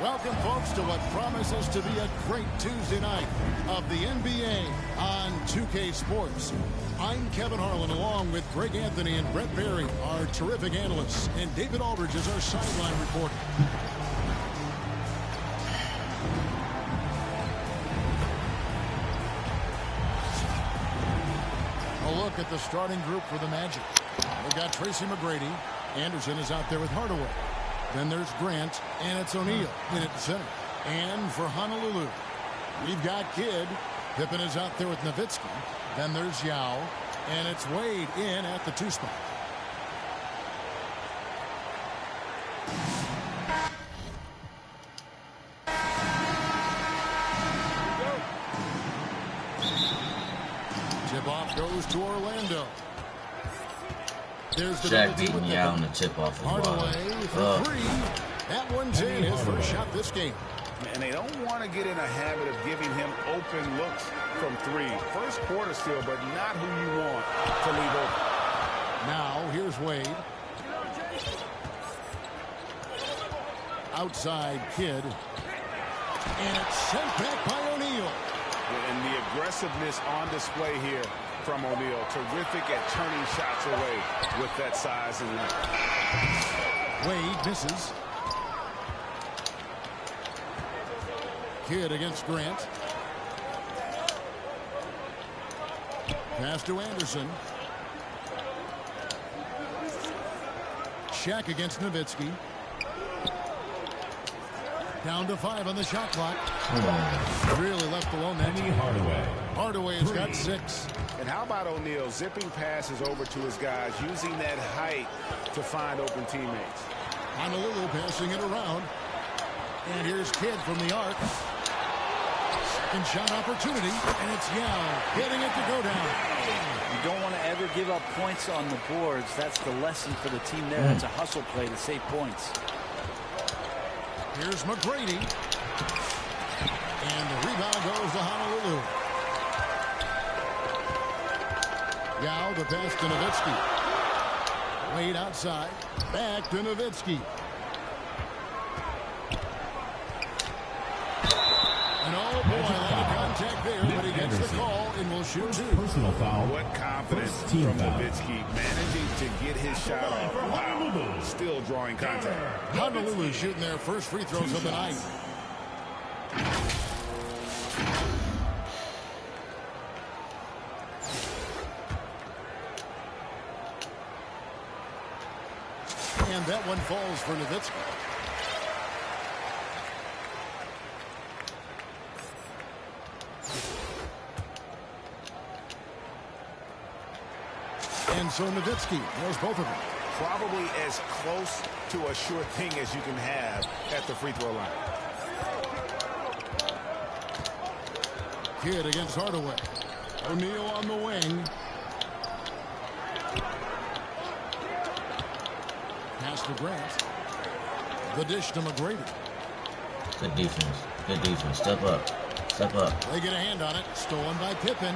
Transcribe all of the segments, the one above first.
Welcome, folks, to what promises to be a great Tuesday night of the NBA on 2K Sports. I'm Kevin Harlan, along with Greg Anthony and Brett Berry, our terrific analysts, and David Aldridge is our sideline reporter. A look at the starting group for the Magic. We've got Tracy McGrady. Anderson is out there with Hardaway. Then there's Grant, and it's O'Neal in at center. And for Honolulu, we've got Kidd. Pippen is out there with Nowitzki. Then there's Yao, and it's Wade in at the 2 spot. Tip-off goes to Orlando. There's the Shaq beating Yao on the tip-off as well. Hardaway for 3. That one's in his first shot this game. And they don't want to get in a habit of giving him open looks from 3. First quarter still, but not who you want to leave open. Now, here's Wade. Outside Kidd. And it's sent back by O'Neal. And the aggressiveness on display here from O'Neal. Terrific at turning shots away with that size and length. Wade misses. Kidd against Grant. Pass to Anderson. Shaq against Nowitzki. Down to 5 on the shot clock. Really left alone that time. Hardaway has got 6. And how about O'Neal zipping passes over to his guys, using that height to find open teammates. Honolulu passing it around. And here's Kidd from the arc. Second shot opportunity, and it's Yao getting it to go down. You don't want to ever give up points on the boards. That's the lesson for the team there. That's a hustle play to save points. Here's McGrady. And the rebound goes to Honolulu. Yao, the pass to Nowitzki. Wade outside. Back to Nowitzki. And oh boy, a lot of contact there, but he gets the call and will shoot 2. Personal foul. What confidence from Nowitzki, managing to get his shot off. Wow. Still drawing contact. Honolulu shooting their first free throws of the night. And that one falls for Nowitzki. And so Nowitzki has both of them. Probably as close to a sure thing as you can have at the free throw line. Kidd against Hardaway. O'Neal on the wing. Pass to Grant. The dish to McGrady. Good defense. Good defense. Step up. Step up. They get a hand on it. Stolen by Pippen.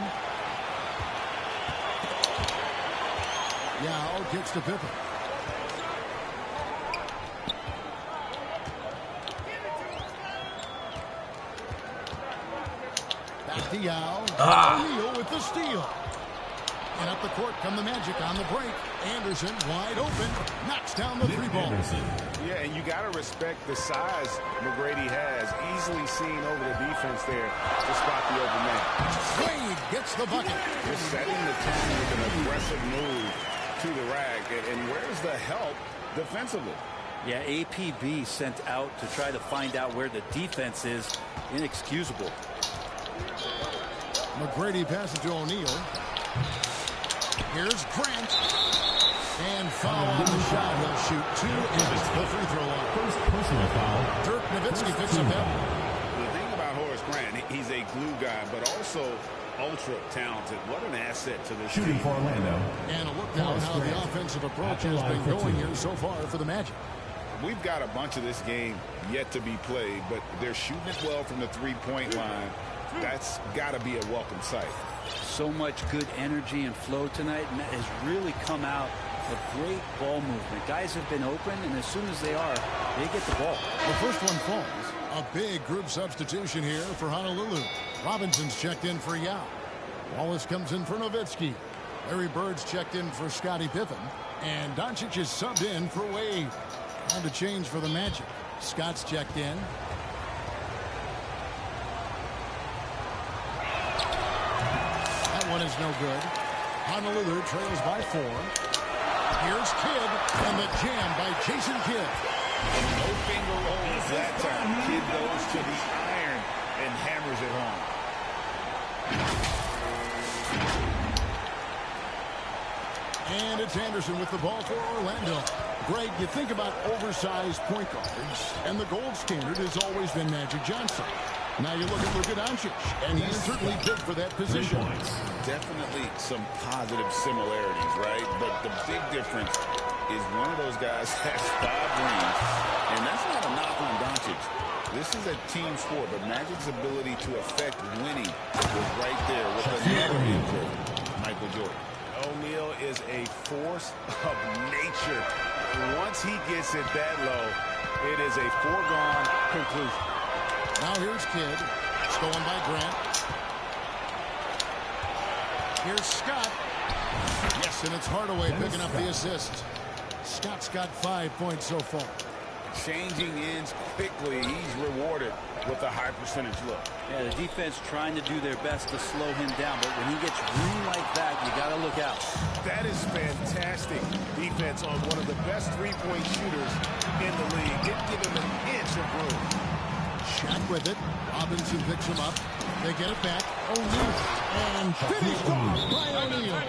Yao kicks to Pippen. Back to Yao. O'Neal with the steal. And up the court come the Magic on the break. Anderson wide open. Knocks down the 3-ball. Yeah, and you got to respect the size McGrady has. Easily seen over the defense there to spot the open man. Wade gets the bucket. You're setting the tone with an aggressive move to the rack. And where's the help defensively? Yeah, APB sent out to try to find out where the defense is. Inexcusable. McGrady passes to O'Neal. Here's Grant. And foul on the shot. He'll shoot 2 and the free throw line. First personal foul. Dirk Nowitzki picks up that one. The thing about Horace Grant, he's a glue guy, but also ultra talented. What an asset to this Shooting team. for Orlando. And a look down how the offensive approach has been going here so far for the Magic. We've got a bunch of this game yet to be played, but they're shooting it well from the 3-point line. That's got to be a welcome sight. So much good energy and flow tonight, and that has really come out of great ball movement. Guys have been open, and as soon as they are, they get the ball. The first one falls. A big group substitution here for Honolulu. Robinson's checked in for Yao. Wallace comes in for Nowitzki. Larry Bird's checked in for Scottie Pippen. And Doncic is subbed in for Wade. Time to change for the Magic. Scott's checked in. That one is no good. Honolulu trails by 4. Here's Kidd, and the jam by Jason Kidd. No finger rolls that time. Kidd goes to the iron and hammers it home. And it's Anderson with the ball for Orlando. Greg, you think about oversized point guards, and the gold standard has always been Magic Johnson. Now you look at Luka Doncic, and he's certainly built for that position. Definitely some positive similarities, right? But the big difference is one of those guys has 5 rings, and that's not a knock on Doncic. This is a team sport, but Magic's ability to affect winning was right there with another injury, Michael Jordan. O'Neal is a force of nature. Once he gets it that low, it is a foregone conclusion. Now here's Kidd. Stolen by Grant. Here's Scott. Yes, and it's Hardaway picking up the assist. Scott's got 5 points so far. Changing ends quickly. He's rewarded with a high percentage look. Yeah, the defense trying to do their best to slow him down, but when he gets room like that, you got to look out. That is fantastic defense on one of the best three-point shooters in the league. Didn't give him an inch of room. Shaq with it. Robinson picks him up. They get it back. O'Neal. And finished off by O'Neal.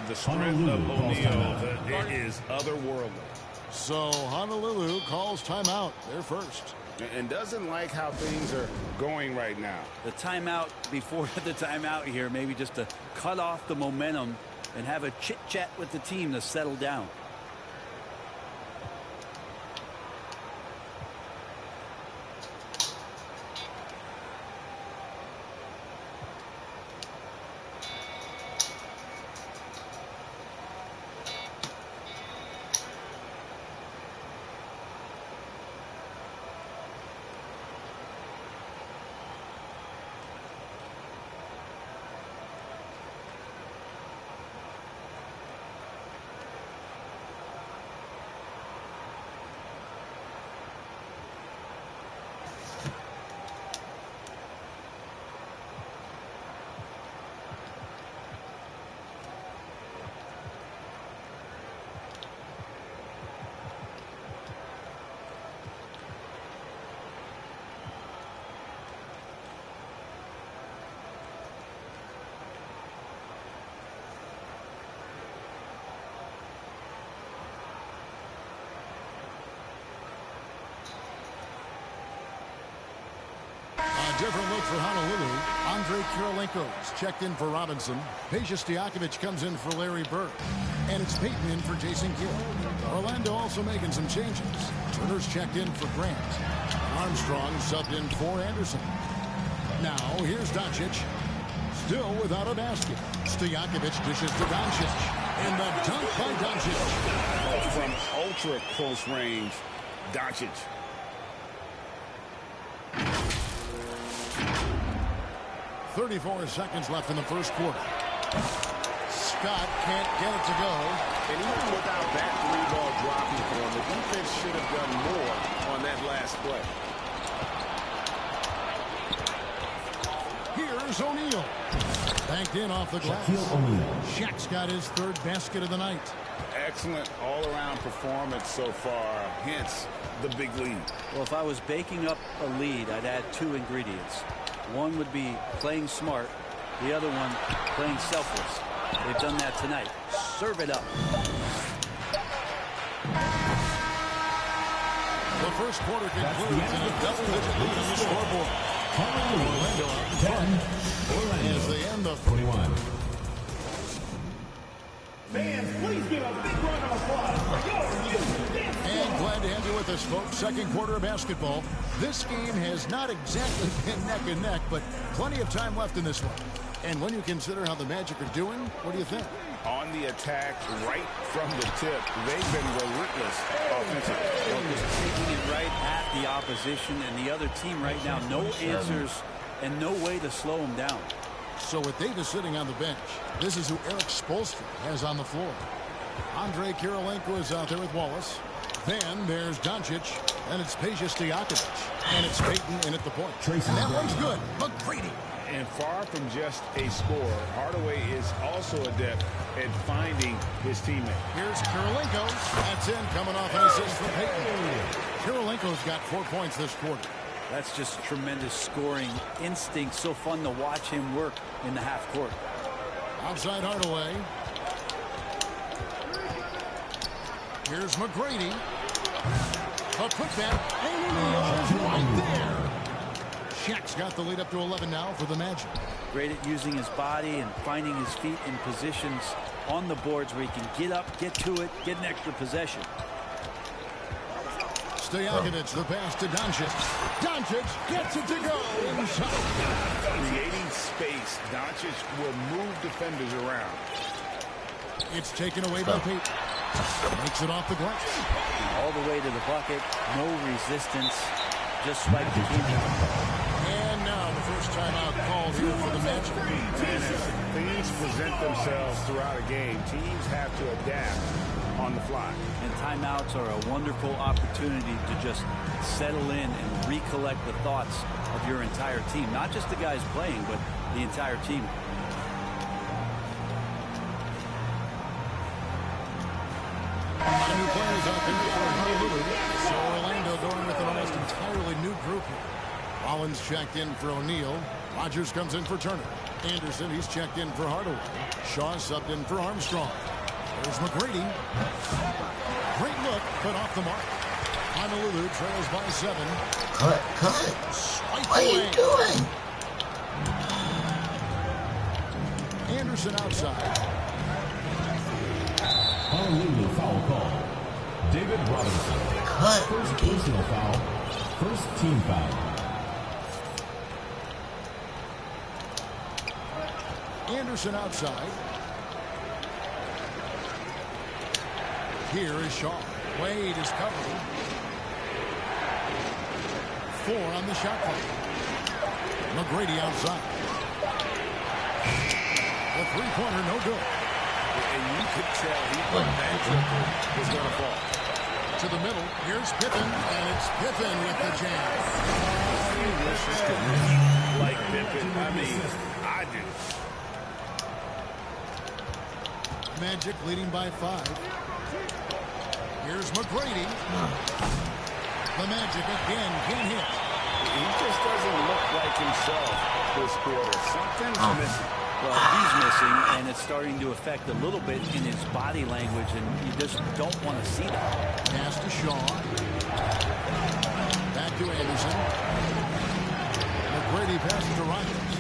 The strength of O'Neal, it is otherworldly. So Honolulu calls timeout. They're first. And doesn't like how things are going right now. The timeout before the timeout here, maybe just to cut off the momentum and have a chit-chat with the team to settle down. Different look for Honolulu. Andre Kirilenko's checked in for Robinson. Peja Stojakovic comes in for Larry Bird. And it's Payton in for Jason Kidd. Orlando also making some changes. Turner's checked in for Grant. Armstrong subbed in for Anderson. Now here's Doncic. Still without a basket. Stojakovic dishes to Doncic. And the dunk by Doncic. From ultra close range, Doncic. 34 seconds left in the first quarter. Scott can't get it to go. And even without that 3-ball dropping for him, the defense should have done more on that last play. Here's O'Neal. Banked in off the glass. Shaq's got his 3rd basket of the night. Excellent all-around performance so far, hence the big lead. Well, if I was baking up a lead, I'd add 2 ingredients. One would be playing smart. The other one, playing selfless. They've done that tonight. Serve it up. The first quarter concludes in a double-digit lead on the scoreboard. Orlando as they end the 21. And glad to have you with with us, folks. Second quarter of basketball. This game has not exactly been neck and neck, but plenty of time left in this one. And when you consider how the Magic are doing, what do you think? On the attack, right from the tip, they've been relentless offensively. Well, just taking it right at the opposition and the other team right now. No answers and no way to slow them down. So with Davis sitting on the bench, this is who Eric Spoelstra has on the floor. Andre Kirilenko is out there with Wallace. Then there's Doncic, and it's Peja Stojakovic, and it's Payton in at the point. And that one's good. McGrady. And far from just a scorer, Hardaway is also adept at finding his teammate. Here's Kirilenko. That's in, coming off an assist from Payton. Kirilenko's got 4 points this quarter. That's just tremendous scoring instinct. So fun to watch him work in the half court. Outside Hardaway. Here's McGrady. A putback. Right there. Shaq's got the lead up to 11 now for the Magic. Great at using his body and finding his feet in positions on the boards where he can get up, get to it, get an extra possession. Stojakovic, the pass to Doncic. Doncic gets it to go inside. Creating space, Doncic will move defenders around. It's taken away by Payton. Makes it off the glass. All the way to the bucket. No resistance. Just spiked the team. And now the first timeout called here for the Magic. And as things present themselves throughout a game, teams have to adapt on the fly. And timeouts are a wonderful opportunity to just settle in and recollect the thoughts of your entire team. Not just the guys playing, but the entire team. A lot of new players out there for Honolulu. So Orlando going with an almost entirely new group here. Rollins checked in for O'Neal. Rogers comes in for Turner. Anderson, he's checked in for Hardaway. Shaw subbed in for Armstrong. There's McGrady. Great look, but off the mark. Honolulu trails by 7. Cut. Swipe What are away. you doing? Anderson outside. Honolulu foul call. David Robinson. Cut. First personal foul. First team foul. Anderson outside. Here is Shaw. Wade is covered. 4 on the shot clock. McGrady outside. The three-pointer no good. And you could tell he thought that was going to fall. To the middle. Here's Pippen, and it's Pippen with the jam. He wishes to like Pippen. I mean, I do. Magic leading by 5. Here's McGrady. The Magic again can't hit. He just doesn't look like himself this quarter. Something's missing. Well, he's missing, and it's starting to affect a little bit in his body language, and you just don't want to see that. Pass to Shaw. Back to Anderson. McGrady passes to Rogers.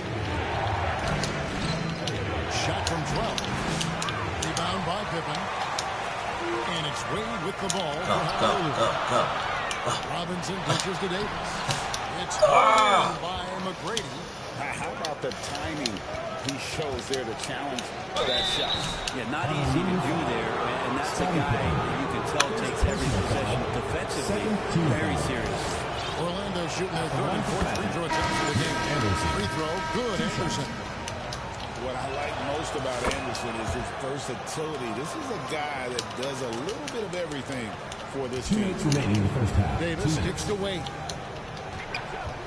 Shot from 12. Rebound by Pippen. And it's Wade with the ball. Go. Robinson pitches to Davis. It's by McGrady. How about the timing he shows there to challenge that shot? Yeah, not easy to do there, and that's a guy that you can tell takes every possession defensively very serious. Orlando shooting their third and fourth free throw attempts for the game. Free throw, good. Anderson. What I like most about Anderson is his versatility. This is a guy that does a little bit of everything for this 2 team. minutes remaining in the first half. Davis sticks to Wade.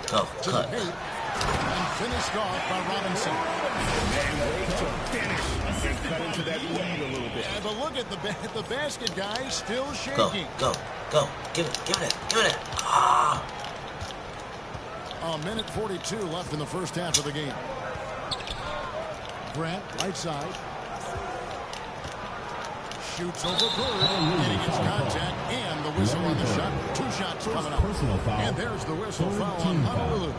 Go. To the paint. And finished off by Robinson. And Wade to finish and cut into that lead a little bit. Yeah, but look at the basket, guys, still shaking. Go. Give it. A minute 42 left in the first half of the game. Grant, right side. Shoots over Bird, and he gets contact, and the whistle on the shot. 2 shots coming up. And there's the whistle foul on Honolulu.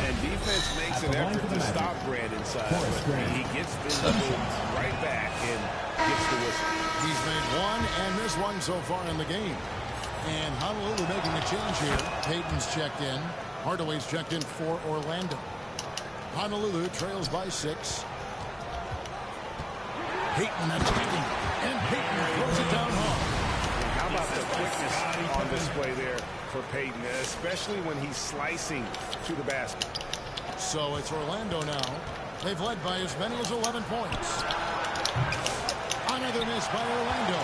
And defense makes an effort to stop Grant inside. And he gets physical right back and gets the whistle. He's made 1 and missed 1 so far in the game. And Honolulu making a change here. Payton's checked in. Hardaway's checked in for Orlando. Honolulu trails by 6. Payton attacking. And Payton throws it down hard. How about the quickness on display there for Payton, especially when he's slicing to the basket. So it's Orlando now. They've led by as many as 11 points. Another miss by Orlando.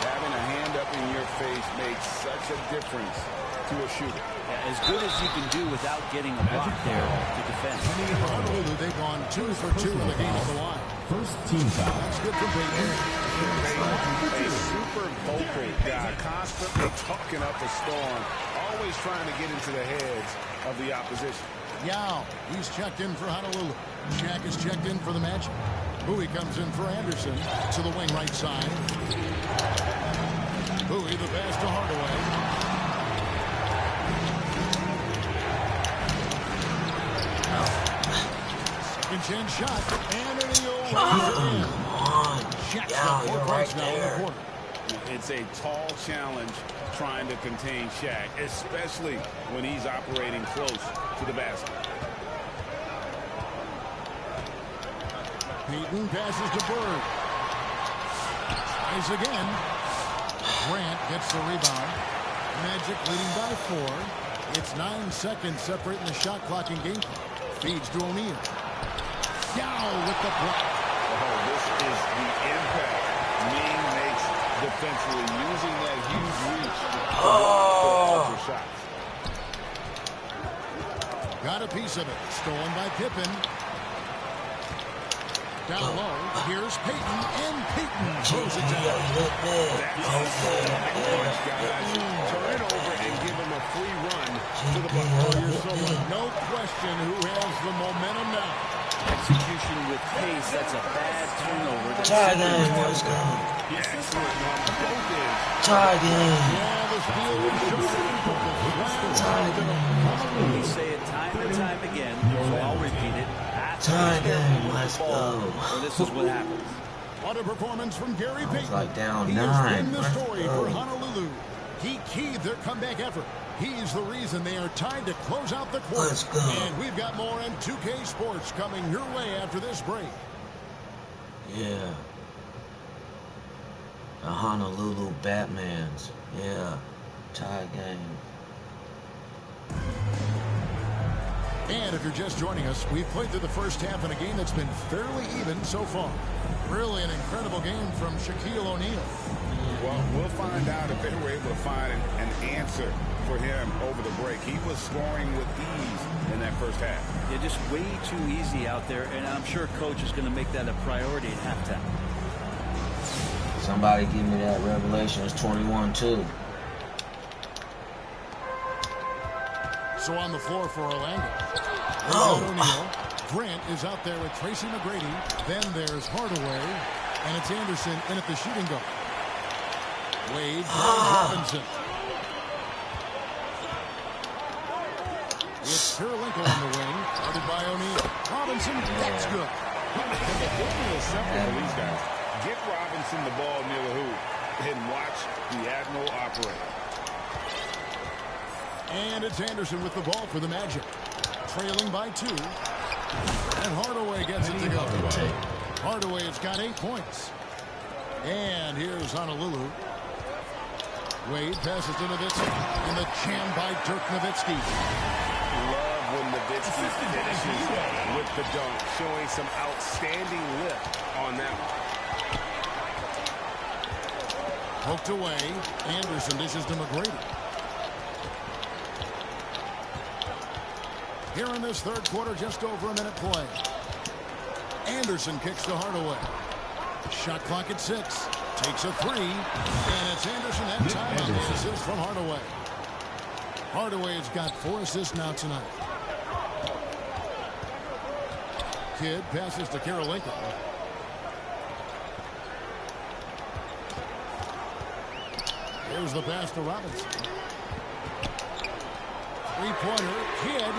Having a hand up in your face makes such a difference to a shooter. Yeah, as good as you can do without getting a block there to defend. For Honolulu, they've gone 2 for 2 in the game at the line. First team foul. That's good from Payton. A super vocal guy, constantly talking up a storm, always trying to get into the heads of the opposition. Yao, he's checked in for Honolulu. Shaq is checked in for the Magic. Bowie comes in for Anderson to the wing right side. Bowie the pass to Hardaway. Second chance shot. And an Shaq's got 4 points now in the quarter. It's a tall challenge trying to contain Shaq, especially when he's operating close to the basket. Payton passes to Bird. Tries again. Grant gets the rebound. Magic leading by 4. It's 9 seconds separating the shot clock and game clock. Feeds to O'Neal. Yao with the block. Oh, this is the impact Ming makes defensively, using that huge reach for shots. Got a piece of it. Stolen by Pippen. Down low. Here's Payton. And Payton throws it down. Guys, turn it over and give him a free run to the bucket. No question who has the momentum now. Execution with pace, that's a bad turnover. Tie game, let's go. Excellent on both ends. Tie game. Yeah, the steal was Tie game. We say it time and time again, so I'll repeat it. Tie game, let's go. So this is what happens. What a performance from Gary Payton. Like down He 9. has been the Let's story go. for Honolulu. He keyed their comeback effort. He's the reason they are tied to close out the quarter. Let's go. And we've got more in 2K Sports coming your way after this break. Yeah. The Honolulu Batmans. Yeah. Tie game. And if you're just joining us, we've played through the first half in a game that's been fairly even so far. Really an incredible game from Shaquille O'Neal. Well, we'll find out if they were able to find an answer for him over the break. He was scoring with ease in that first half. Yeah, just way too easy out there, and I'm sure Coach is going to make that a priority at halftime. Somebody give me that Revelations 21-2. So on the floor for Orlando. O'Neal. Grant is out there with Tracy McGrady. Then there's Hardaway. And it's Anderson in at the shooting guard. Wade finds Robinson. It's Kirilenko on the wing. Guarded by O'Neal. Robinson, that's good. And the formula is simple for these guys. Get Robinson the ball near the hoop and watch the Admiral operate. And it's Anderson with the ball for the Magic. Trailing by 2. And Hardaway gets it to go. Hardaway has got 8 points. And here's Honolulu. Wade passes to Nowitzki. And the jam by Dirk Nowitzki. Love when Nowitzki finishes with the dunk, showing some outstanding lift on that one. Poked away. Anderson dishes to McGrady. Here in this third quarter, just over a minute play. Anderson kicks to Hardaway. Shot clock at 6. Takes a 3. And it's Anderson that time on the assist from Hardaway. Hardaway has got 4 assists now tonight. Kidd passes to Kirilenko. Here's the pass to Robinson. Three-pointer, Kidd.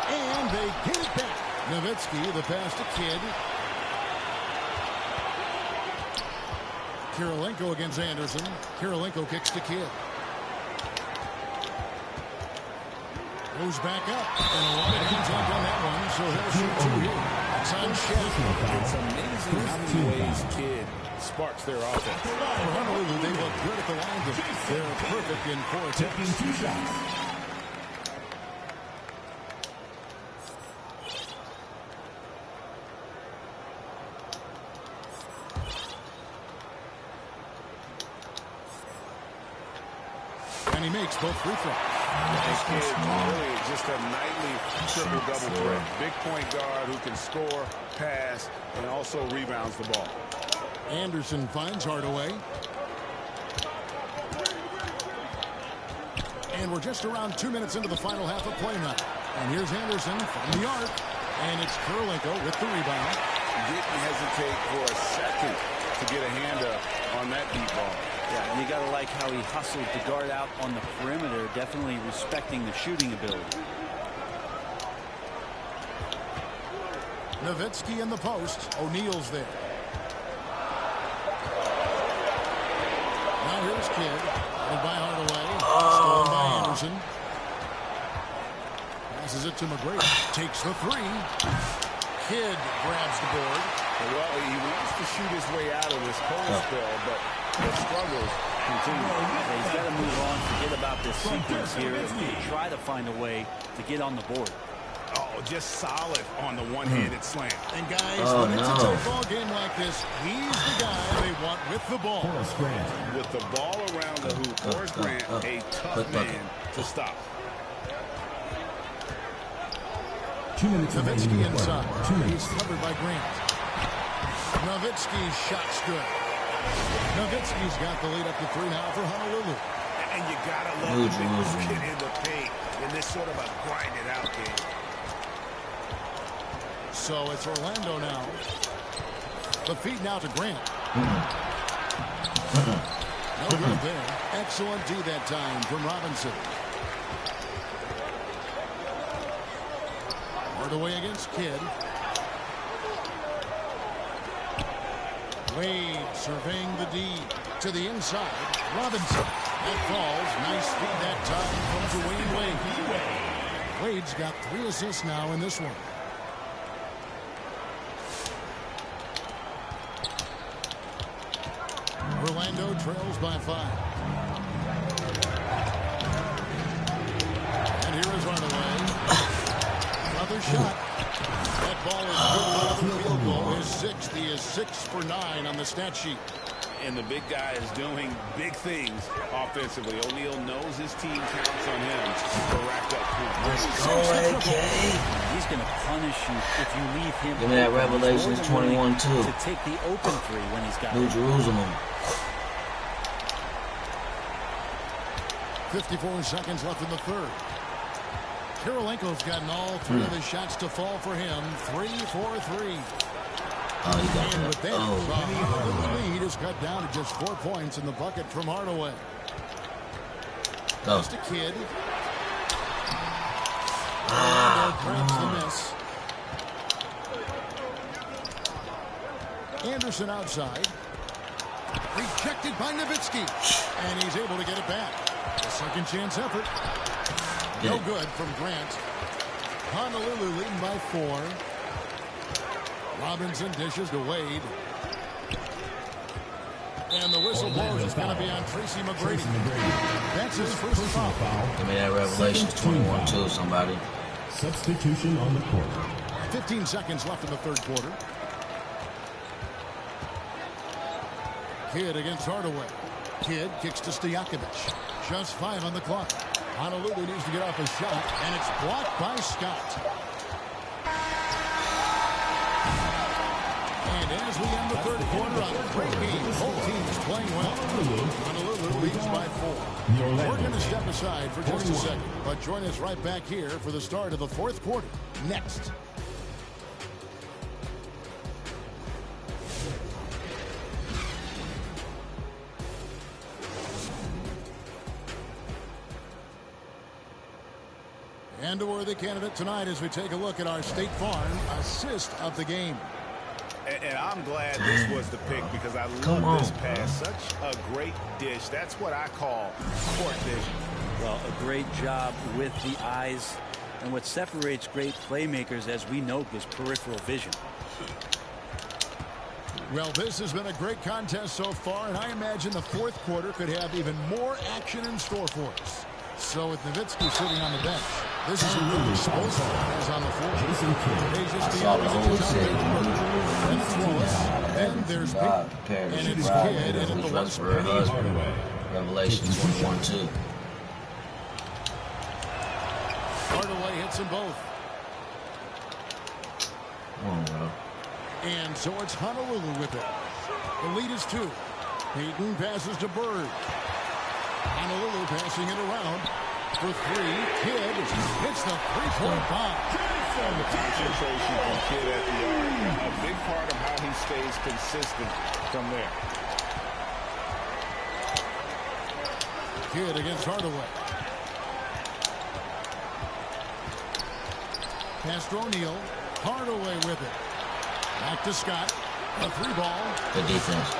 And they get it back. Nowitzki, the pass to Kidd. Kirilenko against Anderson. Kirilenko kicks to Kidd. Goes back up. And a lot of contact on that one, so he'll shoot 2 here. It's on Shep. It's amazing how many ways Kidd sparks their offense. For Honolulu, they look good at the line. They're perfect in 4 attempts. And he makes both free throws. This kid really is just a nightly triple-double threat. Big point guard who can score, pass, and also rebounds the ball. Anderson finds Hardaway. And we're just around 2 minutes into the final half of play now. And here's Anderson from the arc. And it's Kirilenko with the rebound. Didn't hesitate for a second to get a hand up on that deep ball. Yeah, and you got to like how he hustled the guard out on the perimeter, definitely respecting the shooting ability. Nowitzki in the post. O'Neal's there. Now here's Kidd. And by Hardaway. Stolen by Anderson. Passes it to McGrady. Takes the 3. Kidd grabs the board. Well, he wants to shoot his way out of this cold spell, but the struggles continue. Yeah, he's got to move on, forget about this sequence here, and try to find a way to get on the board. Oh, just solid on the one-handed slam. And guys, when it's a tight ball game like this, he's the guy they want with the ball. With the ball around the hoop, Horace Grant, a tough man to stop. Nowitzki inside. He's covered by Grant. Nowitzki's shot's good. Nowitzki's got the lead up to 3 now for Honolulu. And you gotta love the big kid in the paint in this sort of a grind-it-out game. So it's Orlando now. The feed now to Grant. No good there. Excellent D that time from Robinson. Hardaway against Kidd. Wade surveying the D to the inside. Robinson. That falls. Nice feed that time from Dwayne Wade. Wade's got 3 assists now in this one. Orlando trails by 5. And here is Hardaway. Another shot. That ball is good. Another field goal. His 6th. He is 6 for 9 on the stat sheet. And the big guy is doing big things offensively. O'Neal knows his team counts on him to rack up points. He's going to punish you if you leave him. Give me that Revelations 21 too. To take the open 3 when he's got New Jerusalem. 54 seconds left in the 3rd. Kirilenko's gotten all 3 of his shots to fall for him. 3 for 3. Oh, he got And with that. that, the lead is cut down to just 4 points in the bucket from Hardaway. Just a kid. And grabs the miss. Anderson outside. Rejected by Nowitzki. And he's able to get it back. A second chance effort. No good from Grant. Honolulu leading by 4. Robinson dishes to Wade. And the whistle blows is going to be on Tracy McGrady. That's his first foul. Give me that Revelations 21 too, somebody. Substitution on the court. 15 seconds left in the 3rd quarter. Kidd against Hardaway. Kidd kicks to Stojakovic. Just 5 on the clock. Honolulu needs to get off a shot, and it's blocked by Scott. And as we end the 3rd quarter on a great game, both teams playing well. Honolulu leads by 4. We're going to step aside for just a second, but join us right back here for the start of the 4th quarter. Next. And a worthy candidate tonight as we take a look at our State Farm assist of the game. And I'm glad this was the pick because I love this pass. Such a great dish. That's what I call court vision. Well, a great job with the eyes. And what separates great playmakers, as we know, is peripheral vision. Well, this has been a great contest so far, and I imagine the fourth quarter could have even more action in store for us. So with Nowitzki sitting on the bench, this is a really explosive as on the floor. Then there's Pete, and it's Kid in at the one spot. Revelations 21-2. Hardaway hits them both. Bro. And so it's Honolulu with it. The lead is 2. Peyton passes to Bird. Honolulu passing it around for 3. Kidd hits the three-point bomb. The concentration from Kidd at the arc, a big part of how he stays consistent from there. Kidd against Hardaway. Pass to O'Neal. Hardaway with it. Back to Scott. A 3-ball. Good defense.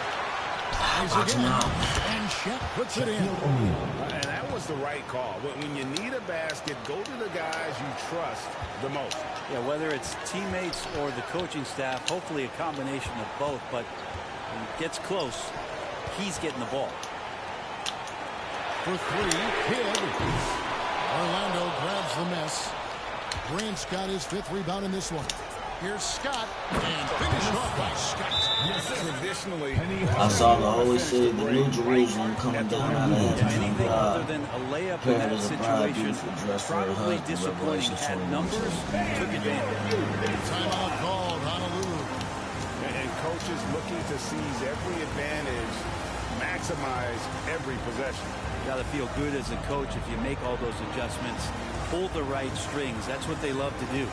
Watch him out. And Shep puts it in. And that was the right call. When you need a basket, go to the guys you trust the most. Yeah, whether it's teammates or the coaching staff, hopefully a combination of both. But when it gets close, he's getting the ball. For 3, Kidd. Orlando grabs the mess. Grant's got his 5th rebound in this one. Here's Scott, and finished off by Scott. Traditionally, I saw the Holy City, the New Jerusalem, coming down out of Anything other than a layup in that situation, probably disappointing. Had numbers, took advantage. Timeout called, Honolulu. and coaches looking to seize every advantage, maximize every possession. Got to feel good as a coach if you make all those adjustments, pull the right strings. That's what they love to do.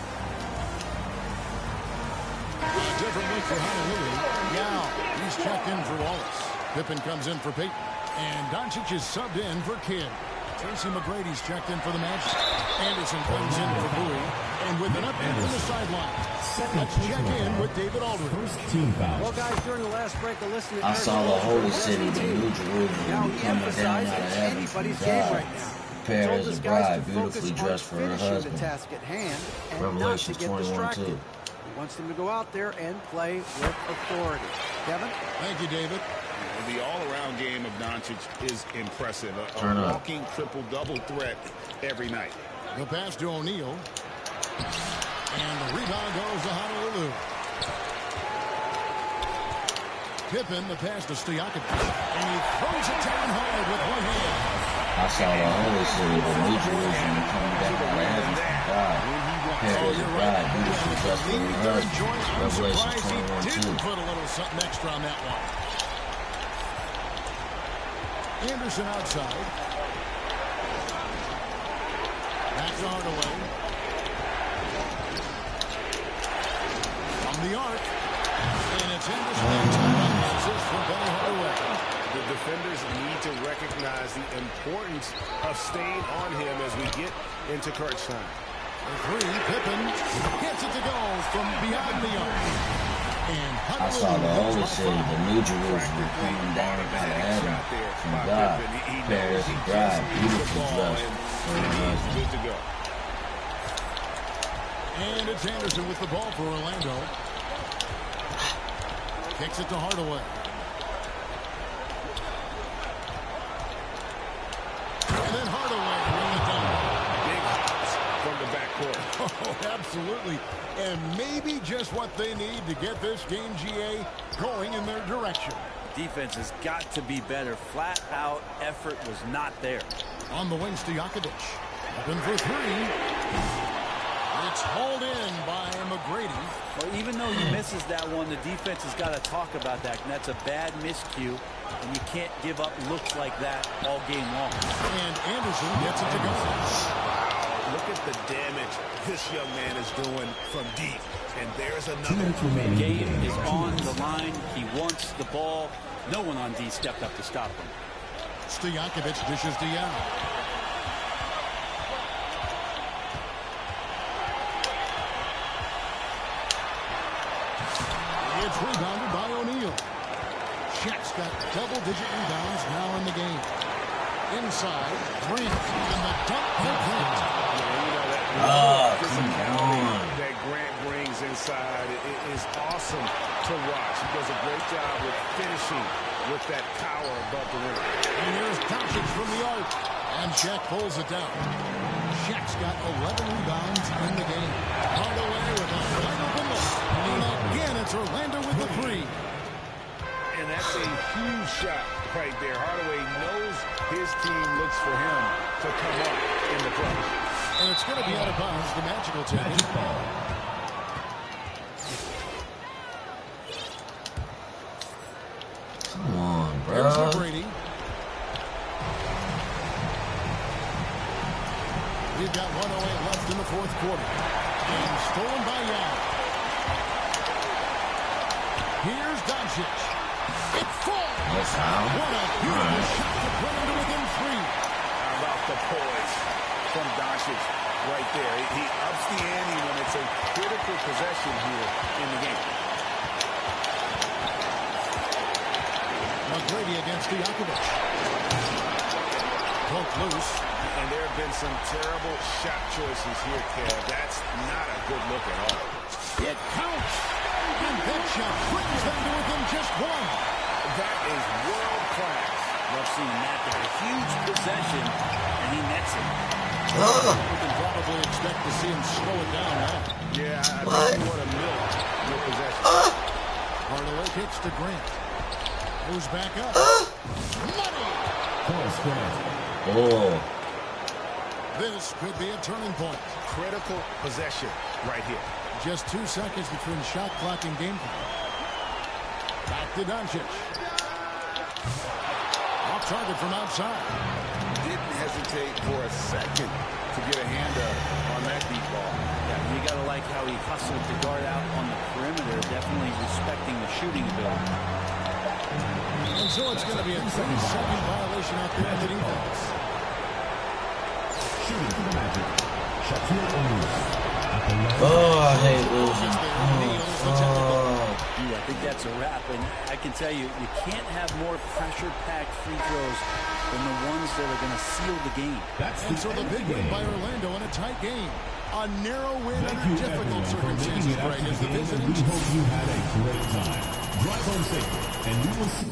A different look for Honolulu. Now he's checked in for Wallace. Pippen comes in for Peyton. And Doncic is subbed in for Kidd. Tracy McGrady's checked in for the Magic. Anderson comes in for Bowie. And with an update from the sideline, let's check in with David Aldridge. Well, guys, during the last break, listening to I saw the Holy City, the New Jerusalem, coming down out of heaven from God. Prepare as a bride, beautifully dressed for her husband. Task at hand and Revelations not to get 21-2. distracted. He wants them to go out there and play with authority. Kevin? Thank you, David. The all-around game of Doncic is impressive. Turn A up. walking triple-double threat every night. The pass to O'Neal. And the rebound goes to Honolulu. Pippen, the pass to Stojakovic. And he throws it down hard with one hand. I saw the Holy City, the New Jerusalem, coming down out of heaven from God. Prepare as a bride, beautifully dressed for her husband. Revelations He 21-2. did put a little something extra on that one. Anderson outside. Back to Hardaway. From the arc. And it's Anderson. Assist for Benny Hardaway. The defenders need to recognize the importance of staying on him as we get into crunch time. The 3, Pippen gets it to go from behind the arc. And I saw the Holy City, the New Jerusalem, coming down out of heaven from God. Prepare as a bride, beautifully dressed for her husband. Good to go. And it's Anderson with the ball for Orlando. Kicks it to Hardaway. And then Hardaway bring it down. Big hops from the backcourt. Oh, absolutely. And maybe just what they need to get this game, GA, going in their direction. Defense has got to be better. Flat out effort was not there. On the wing, Stojakovic. Open for 3. It's hauled in by McGrady. Well, even though he misses that one, the defense has got to talk about that. And that's a bad miscue. And you can't give up looks like that all game long. And Anderson gets it to go. Look at the damage this young man is doing from deep. And there's another. Game is on the line. He wants the ball. No one on D stepped up to stop him. Stojakovic dishes to Young. It's rebounded by O'Neal. Shaq's got double-digit rebounds now in the game. Inside, Grant, and the dunk for Grant. Come on. That Grant brings inside is awesome to watch. He does a great job with finishing with that power above the rim. And here's Doncic from the arc. And Shaq pulls it down. Shaq's got 11 rebounds in the game. Hardaway with a wide open look. And again, it's Orlando with the three. And that's a huge shot right there. Hardaway knows his team looks for him to come up in the clutch. And it's going to be out of bounds. The Magic will take it. Come on, bro. Here's McGrady. We've got 1:08 left in the fourth quarter. And stolen by Young. Here's Doncic. It falls. That's how. What a beautiful shot to put him to within three. How about the poise from Doncic right there? He ups the ante when it's a critical possession here in the game. McGrady against Stojakovic. Poked loose. And there have been some terrible shot choices here, Kev. That's not a good look at all. It counts. And that shot brings them to within just one. That is world class. Love seeing that there. A huge possession, and he nets it. We can probably expect to see him slow it down now. Yeah, I think you want to milk your possession. Hardaway kicks to Grant. Moves back up. Money! Oh. This could be a turning point. Critical possession right here. Just 2 seconds between shot clock and game clock. Back to Doncic. Off target from outside. Didn't hesitate for a second to get a hand up on that deep ball. Yeah, you got to like how he hustled the guard out on the perimeter, definitely respecting the shooting ability. And so it's going to be a 3-second violation out there in the defense. Shooting for the Magic. Shaquille O'Neal. Oh, I hate losing. I think that's a wrap, and I can tell you, you can't have more pressure-packed free throws than the ones that are going to seal the game. And so the big win by Orlando in a tight game. A narrow win under difficult circumstances, Greg, as the visiting We hope you had a great time. Drive home safe, and we will see.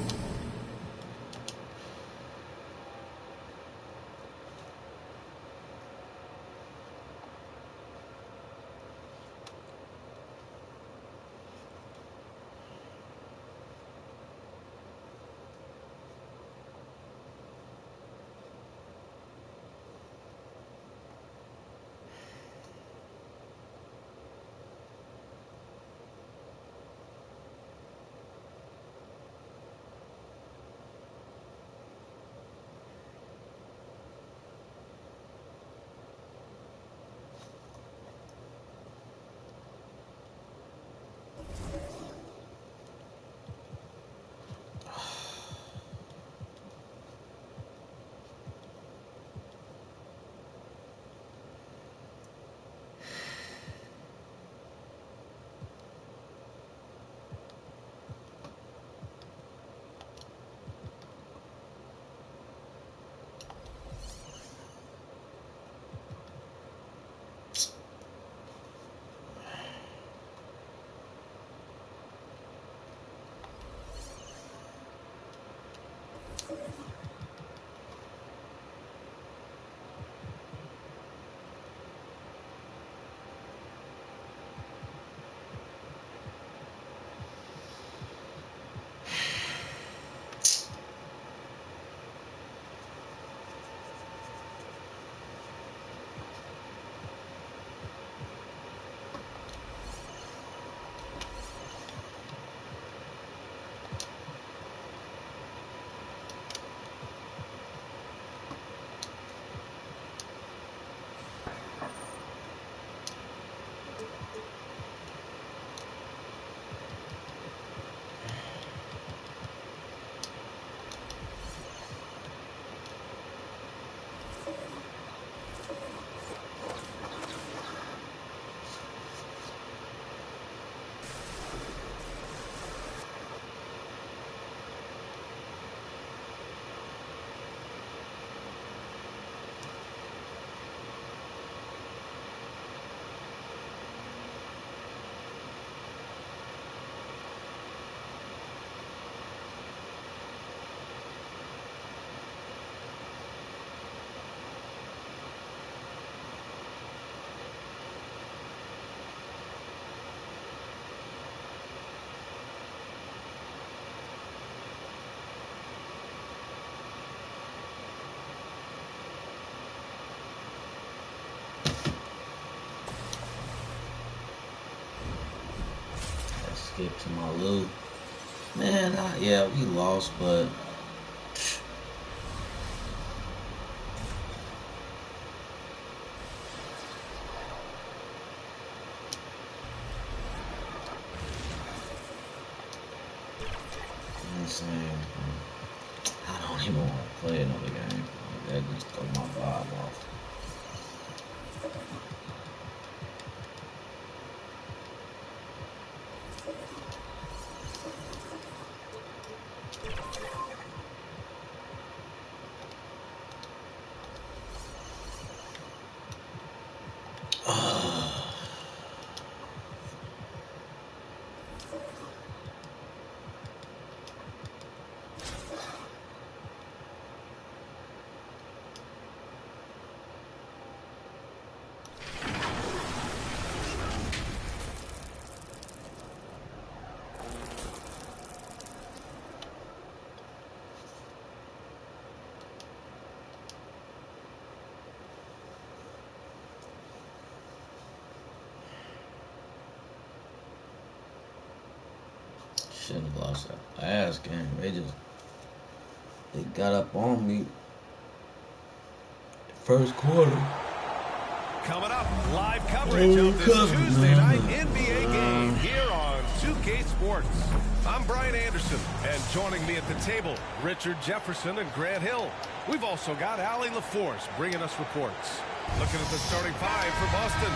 to my Lou. Man, yeah, we lost, but insane. I don't even want to play another game. That just throw my vibe off. Shouldn't have lost that last game. They got up on me first quarter. Coming up, live coverage of this Tuesday night NBA game here on 2K Sports. I'm Brian Anderson, and joining me at the table, Richard Jefferson and Grant Hill. We've also got Allie LaForce bringing us reports. Looking at the starting five for Boston.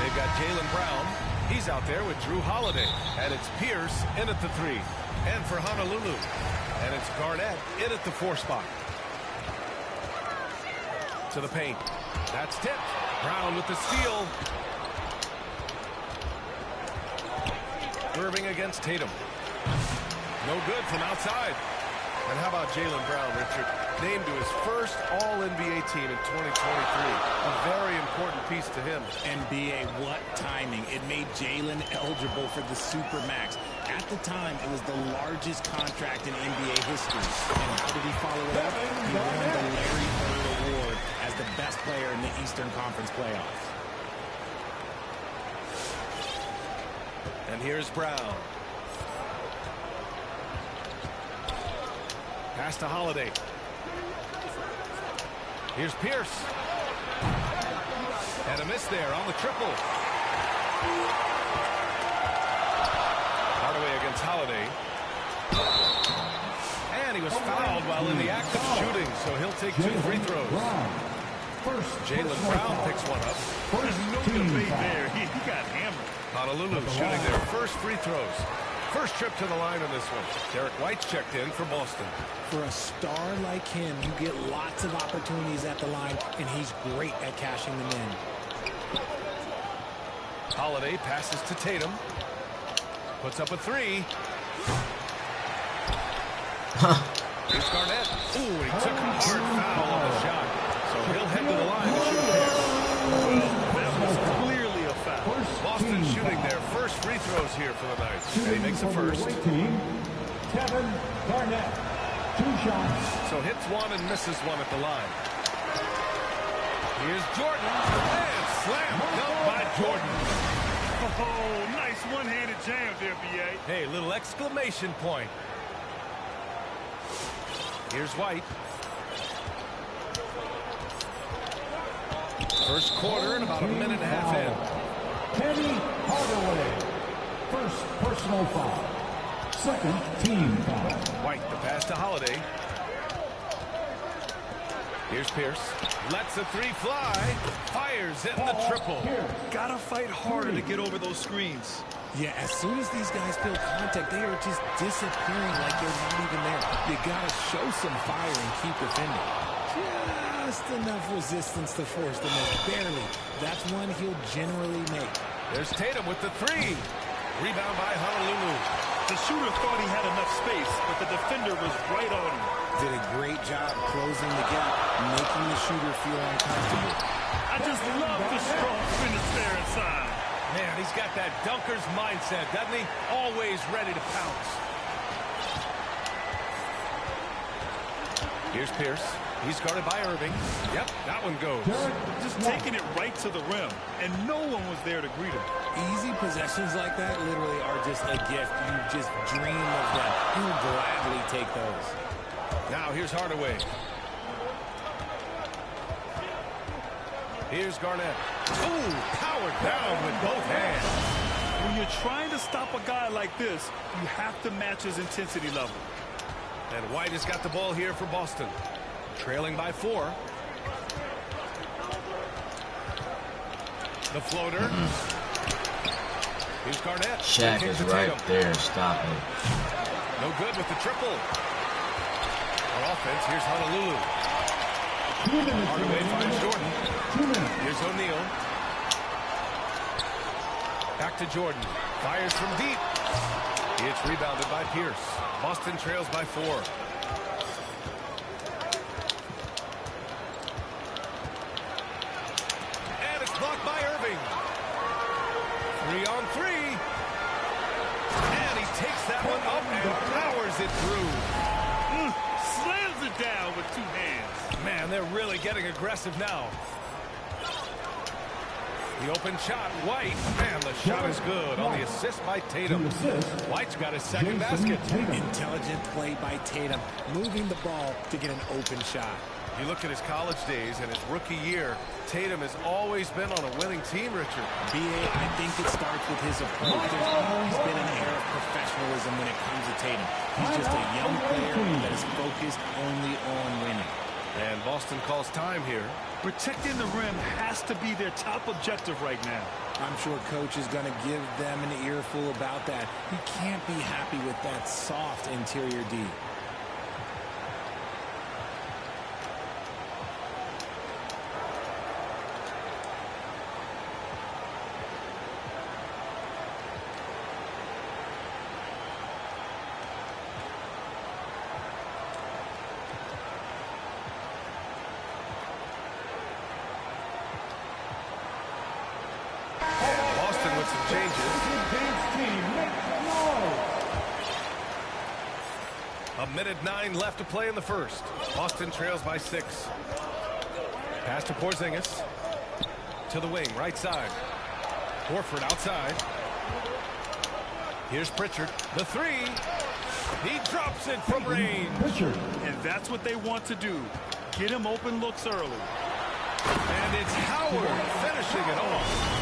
They've got Jaylen Brown. He's out there with Drew Holiday. And it's Pierce in at the 3. And for Honolulu. And it's Garnett in at the 4 spot. To the paint. That's tipped. Brown with the steal. Irving against Tatum. No good from outside. And how about Jaylen Brown, Richard? Named to his first All-NBA team in 2023. A very important piece to him. NBA, what timing. It made Jaylen eligible for the Supermax. At the time, it was the largest contract in NBA history. And how did he follow it up? He won the Larry Bird Award as the best player in the Eastern Conference playoffs. And here's Brown. Pass to Holiday. Here's Pierce. And a miss there on the triple. Hardaway against Holiday. And he was fouled while in the act of shooting, so he'll take 2 free throws. Jaylen Brown picks one up. There's no debate there. He got hammered. Honolulu shooting their first free throws. First trip to the line on this one. Derek White's checked in for Boston. For a star like him, you get lots of opportunities at the line, and he's great at cashing them in. Holiday passes to Tatum. Puts up a 3. Here's Garnett. Ooh, he took a hard foul on the shot. So he'll head to the line to shoot a pair. That was clearly a foul. Boston shooting their first free throws here for the night. And he makes the first. Kevin Garnett. 2 shots. So hits one and misses one at the line. Here's Jordan. And slam dunk by Jordan. Oh, nice one-handed jam there, B.A. Hey, little exclamation point. Here's White. First quarter and about a minute and a half in. Kenny Hardaway. First personal foul. Second team foul. White, the pass to Holiday. Here's Pierce. Lets a 3 fly. Fires in the triple. Gotta fight harder to get over those screens. Yeah, as soon as these guys feel contact, they are just disappearing like they're not even there. You gotta show some fire and keep defending. Just enough resistance to force the miss. Barely. That's one he'll generally make. There's Tatum with the 3. Rebound by Honolulu. The shooter thought he had enough space, but the defender was right on him. Did a great job closing the gap, making the shooter feel uncomfortable. I just love the strong finish there inside. Man, he's got that dunker's mindset, doesn't he? Always ready to pounce. Here's Pierce. He's guarded by Irving. Yep, that one goes. Just taking it right to the rim, and no one was there to greet him. Easy possessions like that literally are just a gift. You just dream of them. You will gladly take those. Now here's Hardaway. Here's Garnett. Ooh, powered down with both hands. When you're trying to stop a guy like this, you have to match his intensity level. And White has got the ball here for Boston. Trailing by 4. The floater. Here's Garnett. Shaq is right there. Stop it. No good with the triple. On offense, here's Honolulu. Hardaway finds Jordan. Here's O'Neal. Back to Jordan. Fires from deep. It's rebounded by Pierce. Boston trails by 4. And it's blocked by Irving. 3-on-3. And he takes that one up and powers it through. Slams it down with 2 hands. Man, they're really getting aggressive now. The open shot, White. Man, the shot is good on the assist by Tatum. White's got his second basket. Intelligent play by Tatum, moving the ball to get an open shot. You look at his college days and his rookie year, Tatum has always been on a winning team, Richard. B.A., I think it starts with his approach. There's always been an air of professionalism when it comes to Tatum. He's just a young player that is focused only on winning. And Boston calls time here. Protecting the rim has to be their top objective right now. I'm sure coach is going to give them an earful about that. He can't be happy with that soft interior D. A minute 9 left to play in the first. Boston trails by 6. Pass to Porzingis. To the wing, right side. Horford outside. Here's Pritchard. The 3. He drops it from range. And that's what they want to do. Get him open looks early. And it's Howard finishing it off.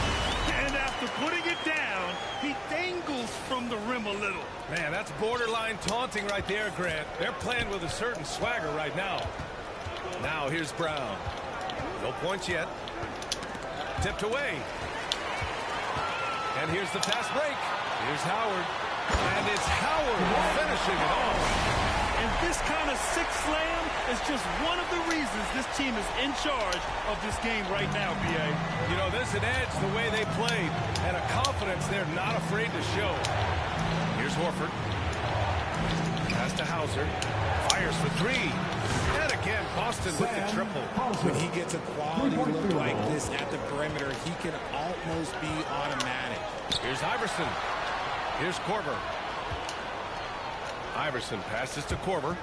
And after putting it down, he dangles from the rim a little. Man, that's borderline taunting right there, Grant. They're playing with a certain swagger right now. Now here's Brown. No points yet. Tipped away. And here's the fast break. Here's Howard. And it's Howard finishing it off. And this kind of sick slam is just one of the reasons this team is in charge of this game right now, B.A. You know, there's an edge the way they played and a confidence they're not afraid to show. Here's Horford. Pass to Hauser. Fires for 3. And again, Boston with the triple. When he gets a quality look like this at the perimeter, he can almost be automatic. Here's Iverson. Here's Korver. Iverson passes to Korver.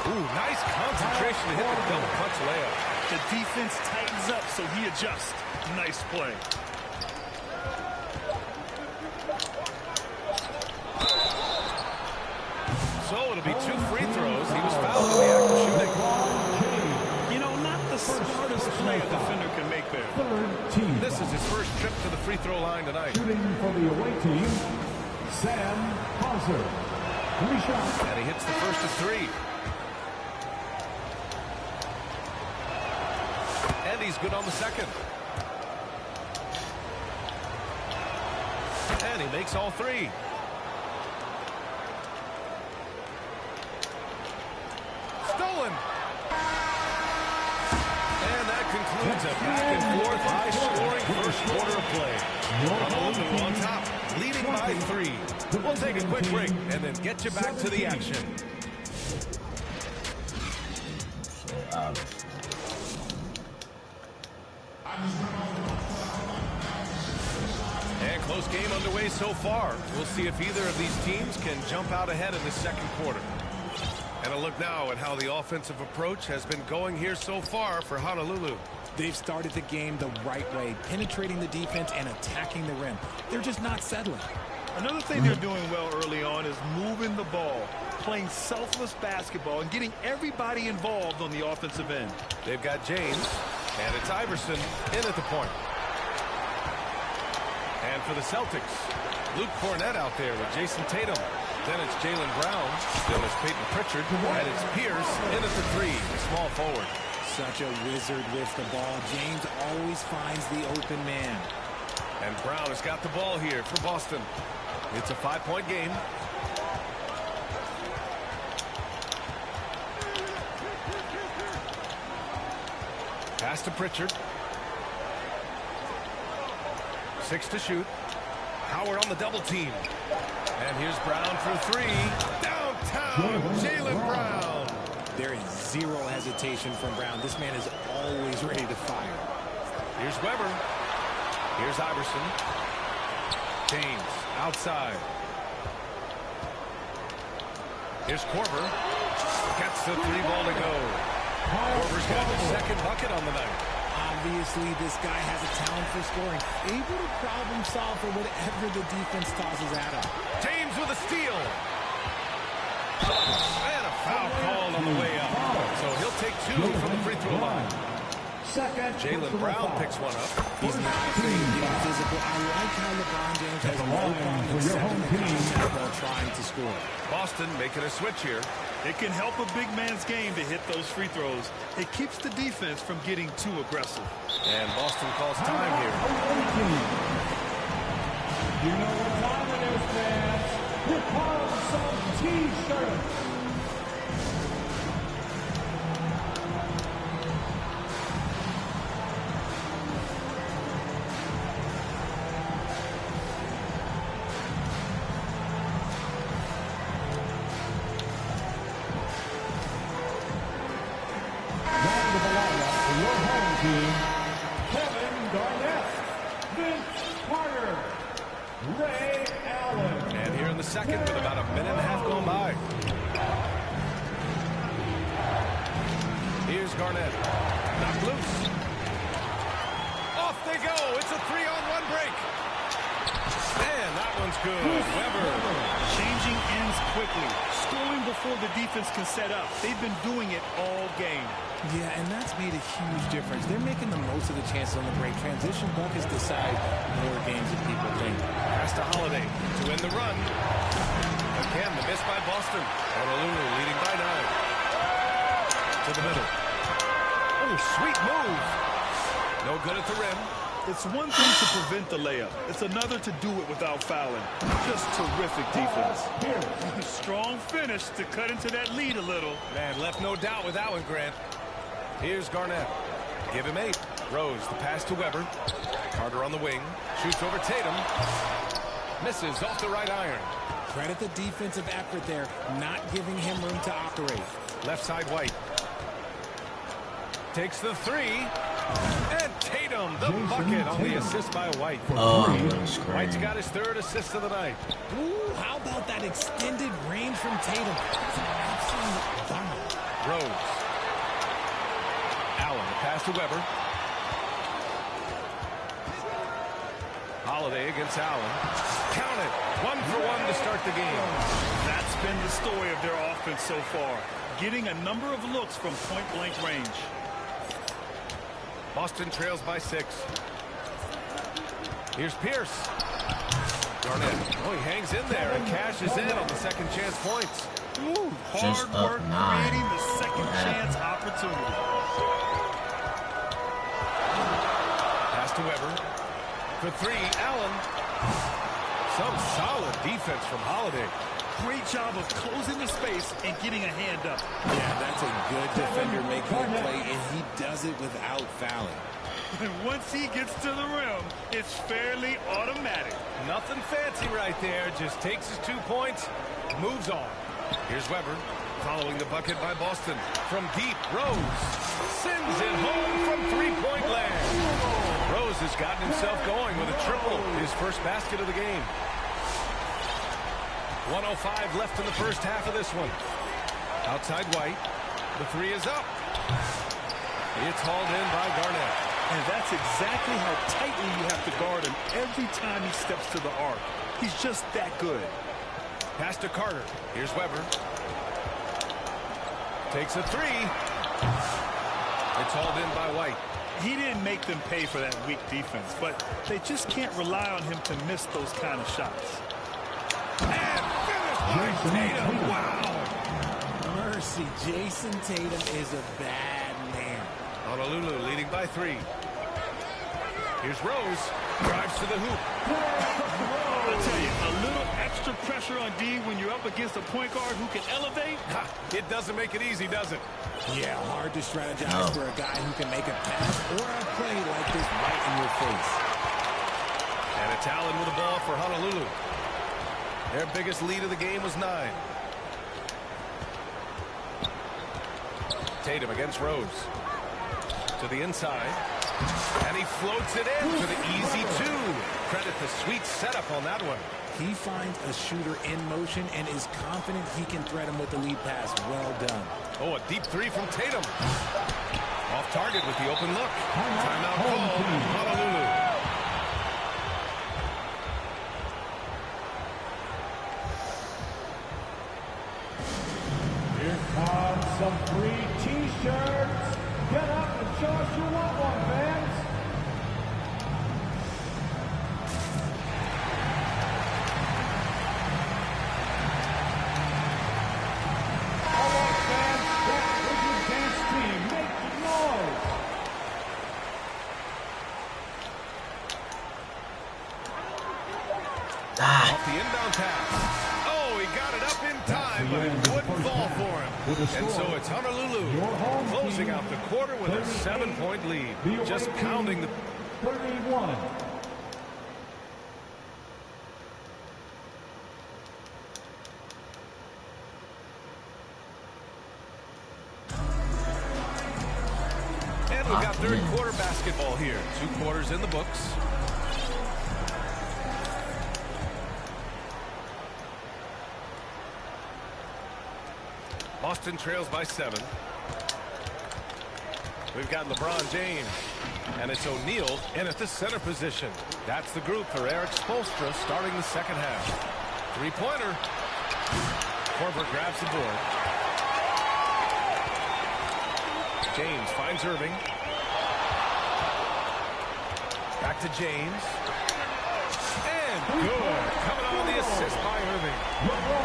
Ooh, nice concentration to hit the double punch layup. The defense tightens up, so he adjusts. Nice play. So it'll be 2 free throws. He was fouled in the act of shooting. You know, not the smartest play a defender can make there. This is his first trip to the free throw line tonight. Shooting for the away team, Sam Hauser. 3 shots. And he hits the first of 3. And he's good on the second. And he makes all 3. Stolen. And that concludes a back-and-forth high-scoring first quarter of play. Honolulu on top, leading by 3. We'll take a quick break and then get you back to the action. And Close game underway so far. We'll see if either of these teams can jump out ahead in the second quarter. And a look now at how the offensive approach has been going here so far for Honolulu. They've started the game the right way, penetrating the defense and attacking the rim. They're just not settling. Another thing they're doing well early on is moving the ball, playing selfless basketball, and getting everybody involved on the offensive end. They've got James, and it's Iverson in at the point. And for the Celtics, Luke Cornett out there with Jason Tatum. Then it's Jaylen Brown, still it's Peyton Pritchard, and it's Pierce in at the three, the small forward. Such a wizard with the ball. James always finds the open man. And Brown has got the ball here for Boston. It's a 5-point game. Pass to Pritchard. 6 to shoot. Howard on the double team. And here's Brown for three. Downtown, Jaylen Brown. There is zero hesitation from Brown. This man is always ready to fire. Here's Weber. Here's Iverson. James outside. Here's Korver. Gets the three ball to go. Korver's got the second bucket on the night. Obviously, this guy has a talent for scoring. Able to problem solve for whatever the defense tosses at him. James with a steal. And a foul called on the way up. So he'll take two from the free throw line. Jaylen Brown picks one up. He's not afraid of getting physical. I like how LeBron James has no problem accepting the contact while trying to score. Boston making a switch here. It can help a big man's game to hit those free throws. It keeps the defense from getting too aggressive. And Boston calls time here. You know what time it is, fans. Here comes some T-shirts. Second with about a minute and a half going by. Here's Garnett. Knocked loose. Off they go. It's a 3-on-1 break. And that one's good. Weber. Changing ends quickly. Scoring before the defense can set up. They've been doing it all game. Yeah, and that's made a huge difference. They're making the most of the chances on the break. Transition buckets decide more games than people think. Pass to Holiday to win the run. Again, the miss by Boston. Honolulu leading by 9. To the middle. Oh, sweet move. No good at the rim. It's one thing to prevent the layup. It's another to do it without fouling. Just terrific defense. Strong finish to cut into that lead a little. Man, left no doubt with that one, Grant. Here's Garnett. Give him 8. Rose, the pass to Weber. Carter on the wing. Shoots over Tatum. Misses off the right iron. Credit the defensive effort there, not giving him room to operate. Left side, White. Takes the three. And Tatum, the bucket on the assist by White. White's got his 3rd assist of the night. Ooh, how about that extended range from Tatum? That's an absolute bomb. Rose. Allen, the pass to Weber. Holiday against Allen. Count it. 1 for 1 to start the game. That's been the story of their offense so far. Getting a number of looks from point-blank range. Boston trails by 6. Here's Pierce. Garnett. Oh, he hangs in there and cashes in on the second chance points. Ooh, hard work creating the second chance opportunity. Pass to Weber. For 3, Allen. Some solid defense from Holiday. Great job of closing the space and getting a hand up. Yeah, that's a good defender making a play, and he does it without fouling. And once he gets to the rim, it's fairly automatic. Nothing fancy right there. Just takes his 2 points, moves on. Here's Weber. Following the bucket by Boston. From deep, Rose sends it home from three-point land. Rose has gotten himself going with a triple, his first basket of the game. 1:05 left in the first half of this one. Outside White. The three is up. It's hauled in by Garnett. And that's exactly how tightly you have to guard him every time he steps to the arc. He's just that good. Pass to Carter. Here's Weber. Takes a three. It's hauled in by White. He didn't make them pay for that weak defense, but they just can't rely on him to miss those kind of shots. And finished by Tatum. Wow. Mercy, Jason Tatum is a bad man. Honolulu leading by 3. Here's Rose. Drives to the hoop. I'll tell you, a little extra pressure on D when you're up against a point guard who can elevate. It doesn't make it easy, does it? Yeah, hard to strategize for a guy who can make a pass or a play like this right in your face. And it's Allen with the ball for Honolulu. Their biggest lead of the game was 9. Tatum against Rose. To the inside. And he floats it in for the easy 2. Credit the sweet setup on that one. He finds a shooter in motion and is confident he can thread him with the lead pass. Well done. Oh, a deep 3 from Tatum. Off target with the open look. Timeout called. Honolulu. Here comes some free T-shirts. Get up and show us you want one, fans. All right, fans, back with your dance team. Make some noise. Off the inbound pass. Oh, he got it up in time, but it wouldn't fall for him. And so it's Honolulu closing out the quarter with a 7-point lead. Just pounding the... 31. And we've got third quarter basketball here. 2 quarters in the books. Boston trails by 7. We've got LeBron James. And it's O'Neal in at the center position. That's the group for Eric Spoelstra starting the second half. 3-pointer. Korver grabs the board. James finds Irving. Back to James. And good. Coming on the assist by Irving.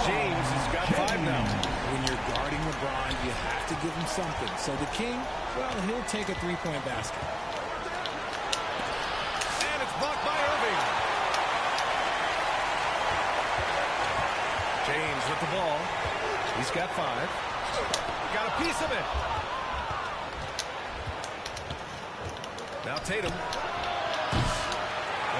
James has got 5 now. When you're guarding LeBron, you have to give him something. So the King, well, he'll take a 3-point basket. And it's blocked by Irving. James with the ball. He's got 5. Got a piece of it. Now Tatum.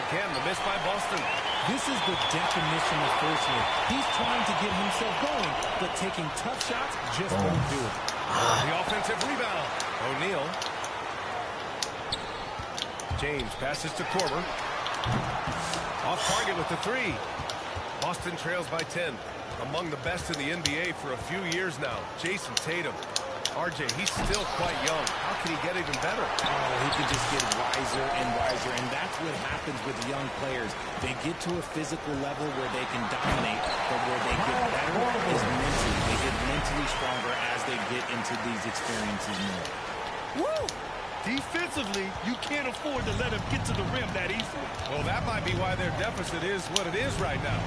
Again, the miss by Boston. This is the definition of first year. He's trying to get himself going, but taking tough shots just won't do it. The offensive rebound. O'Neal. James passes to Korver. Off target with the 3. Boston trails by 10. Among the best in the NBA for a few years now. Jason Tatum. RJ, he's still quite young. How can he get even better? Oh, he can just get wiser and wiser, and that's what happens with young players. They get to a physical level where they can dominate, but where they get better is mentally. They get mentally stronger as they get into these experiences more. Woo! Defensively, you can't afford to let him get to the rim that easily. Well, that might be why their deficit is what it is right now.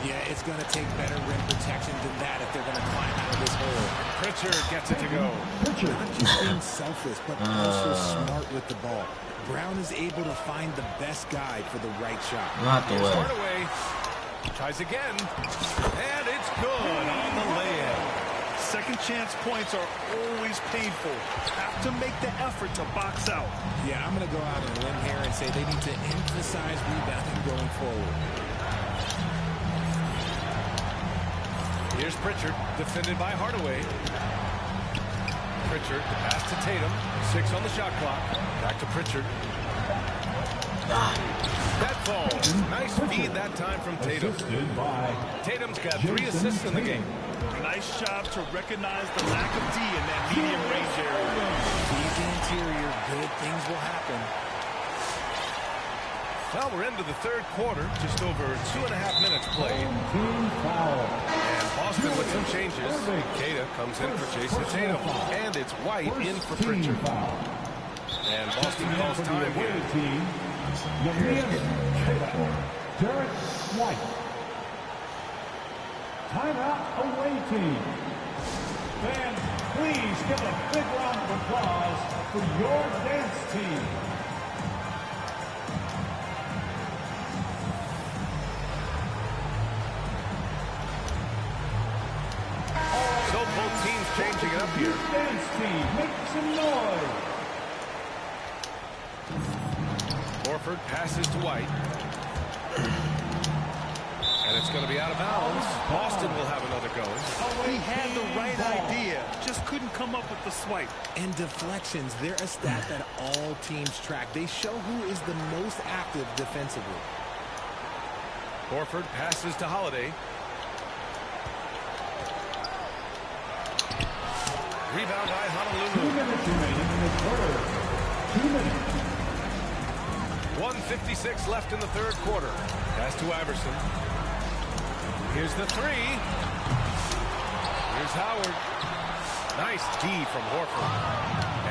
Yeah, it's going to take better rim protection than that if they're going to climb out of this hole. Pritchard gets it to go. Not just being selfless, but also smart with the ball. Brown is able to find the best guy for the right shot. Not the way. Hardaway tries again, and it's good on the layup. Second chance points are always painful. Have to make the effort to box out. Yeah, I'm going to go out on a limb here and say they need to emphasize rebounding going forward. Here's Pritchard, defended by Hardaway. Pritchard, the pass to Tatum. 6 on the shot clock. Back to Pritchard. That falls. Nice feed that time from Tatum. Tatum's got 3 assists in the game. Nice job to recognize the lack of D in that medium range area. He's the interior. Good things will happen. Well, we're into the third quarter. Just over 2.5 minutes played. And Boston with some changes. Kata comes in for Jason Tatum. And it's White in for Pritchard. And Boston calls time here. Derek White. Timeout away team. Fans, please give a big round of applause for your dance team. So both teams changing it up here. Dance team, make some noise. Horford passes to White. And it's going to be out of bounds. Boston will have another go. He had the right idea, just couldn't come up with the swipe. And deflections, they're a stat that all teams track. They show who is the most active defensively. Horford passes to Holiday. Rebound by Honolulu. 2 minutes remaining in the third. 2 minutes. 1:56 left in the third quarter. Pass to Iverson. Here's the 3. Here's Howard. Nice D from Horford.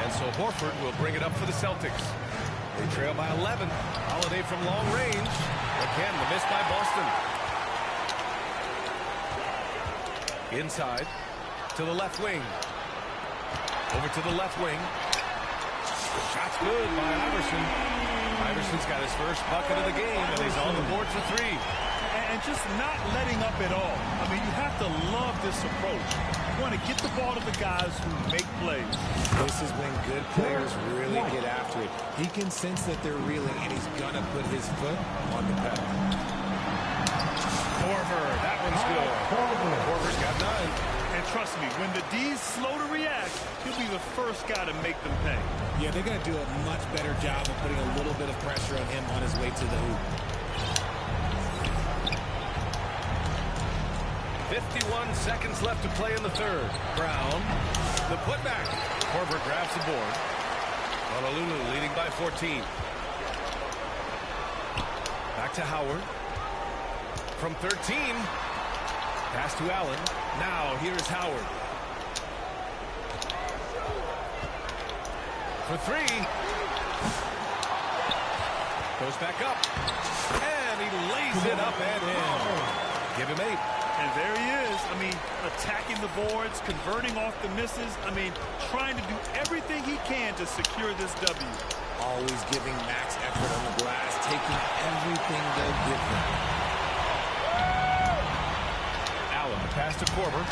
And so Horford will bring it up for the Celtics. They trail by 11. Holiday from long range. Again, the miss by Boston. Inside to the left wing. Over to the left wing. Shot's good by Iverson. Iverson's got his first bucket of the game, and he's on the board for 3. And just not letting up at all. I mean, you have to love this approach. You want to get the ball to the guys who make plays. This is when good players really get after it. He can sense that they're reeling, and he's going to put his foot on the pedal. Horford, that one's good. Horford's got 9. And trust me, when the D's slow to react, he'll be the first guy to make them pay. Yeah, they're going to do a much better job of putting a little bit of pressure on him on his way to the hoop. 51 seconds left to play in the third. Brown, the putback. Horford grabs the board. Honolulu leading by 14. Back to Howard. From 13. Pass to Allen. Now here's Howard. For 3. Goes back up. And he lays it up and in. Give him 8. And there he is. I mean, attacking the boards, converting off the misses. I mean, trying to do everything he can to secure this W. Always giving max effort on the glass, taking everything they'll give him. Allen, pass to Korver.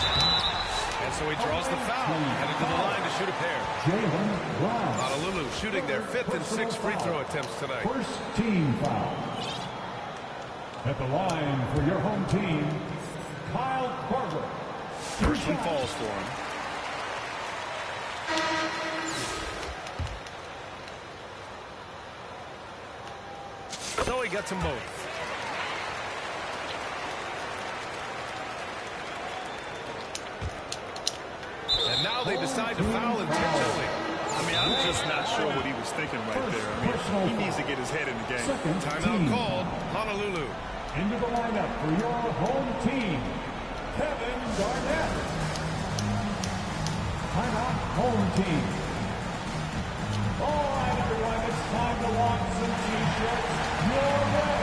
And so he draws the foul. Headed to the line to shoot a pair. Honolulu shooting their 5th and 6th free throw attempts tonight. First team foul. At the line for your home team, Kyle Korver. First one falls for him. So he gets them both. And now they decide to foul intentionally. I mean, I'm just not sure what he was thinking right there. I mean, he needs to get his head in the game. Timeout called. Honolulu. Into the lineup for your home team, Kevin Garnett. Timeout, home team. All right, everyone, it's time to launch some T-shirts your way.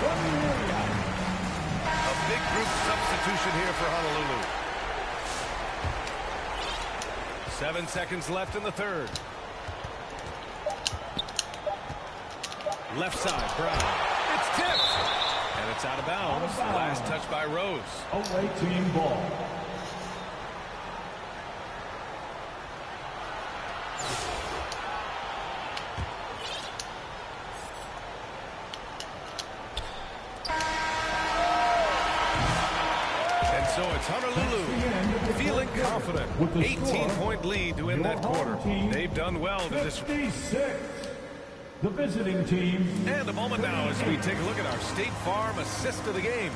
Let me hear ya. A big group substitution here for Honolulu. 7 seconds left in the third. Left side, Brown. It's tipped. And it's out of bounds. Last touch by Rose. Away team ball. And So it's Honolulu feeling confident. 18-point lead to end that quarter. They've done well to this. 56. The visiting team. And a moment now as we take a look at our State Farm assist of the game.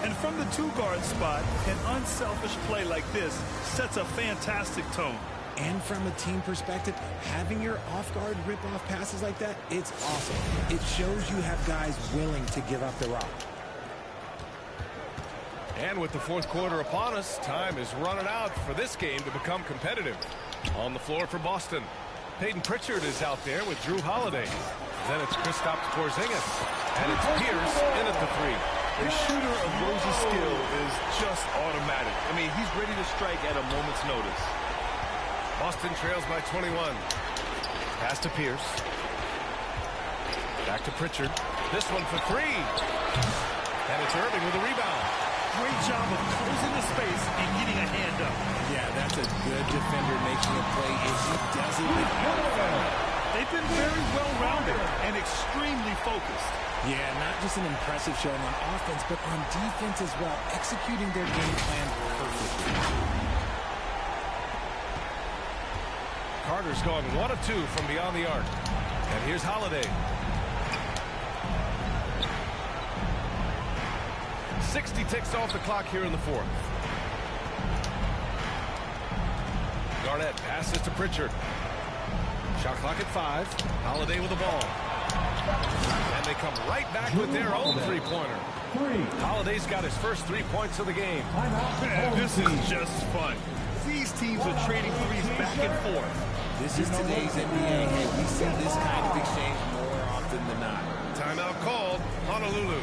And from the two-guard spot, an unselfish play like this sets a fantastic tone. And from a team perspective, having your off-guard rip-off passes like that, it's awesome. It shows you have guys willing to give up the rock. And with the fourth quarter upon us, time is running out for this game to become competitive. On the floor for Boston, Peyton Pritchard is out there with Drew Holiday. Then it's Kristaps Porzingis. And it's Pierce in at the three. A shooter of Rose's skill is just automatic. I mean, he's ready to strike at a moment's notice. Boston trails by 21. Pass to Pierce. Back to Pritchard. This one for three. And it's Irving with a rebound. Great job of closing the space and getting a hand up. Yeah, that's a good defender making a play if he does it without a foul. They've been very well-rounded and extremely focused. Yeah, not just an impressive showing on offense, but on defense as well, executing their game plan perfectly. Carter's gone 1 of 2 from beyond the arc. And here's Holiday. 60 ticks off the clock here in the fourth. Garnett passes to Pritchard. Shot clock at 5. Holiday with the ball. And they come right back with their own three-pointer. Holiday's got his first 3 points of the game. Man, this is just fun. These teams are trading threes back and forth. This is today's NBA. Hey, we see this kind of exchange more often than not. Timeout called. Honolulu.